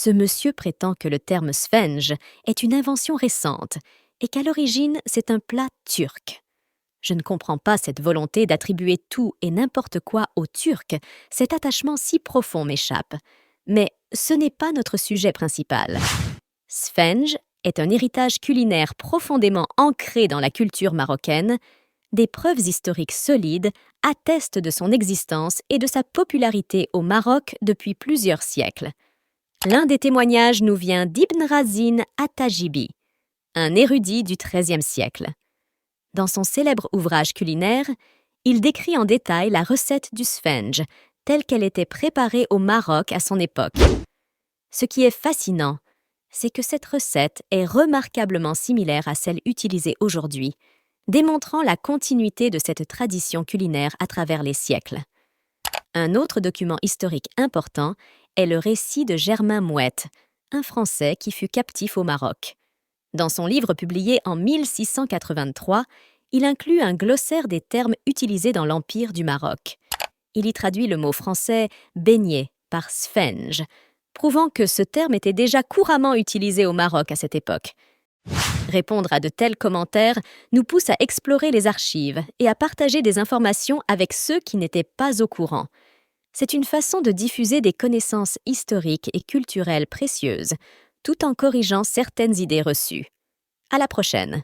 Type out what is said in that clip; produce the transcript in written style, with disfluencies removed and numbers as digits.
Ce monsieur prétend que le terme sphenge est une invention récente et qu'à l'origine, c'est un plat turc. Je ne comprends pas cette volonté d'attribuer tout et n'importe quoi aux Turcs. Cet attachement si profond m'échappe. Mais ce n'est pas notre sujet principal. Sphenge est un héritage culinaire profondément ancré dans la culture marocaine. Des preuves historiques solides attestent de son existence et de sa popularité au Maroc depuis plusieurs siècles. L'un des témoignages nous vient d'Ibn Razin At-Tajibi, un érudit du XIIIe siècle. Dans son célèbre ouvrage culinaire, il décrit en détail la recette du sphenge, telle qu'elle était préparée au Maroc à son époque. Ce qui est fascinant, c'est que cette recette est remarquablement similaire à celle utilisée aujourd'hui, démontrant la continuité de cette tradition culinaire à travers les siècles. Un autre document historique important est le récit de Germain Mouette, un Français qui fut captif au Maroc. Dans son livre publié en 1683, il inclut un glossaire des termes utilisés dans l'Empire du Maroc. Il y traduit le mot français « beignet » par « sphenge », prouvant que ce terme était déjà couramment utilisé au Maroc à cette époque. Répondre à de tels commentaires nous pousse à explorer les archives et à partager des informations avec ceux qui n'étaient pas au courant. C'est une façon de diffuser des connaissances historiques et culturelles précieuses, tout en corrigeant certaines idées reçues. À la prochaine!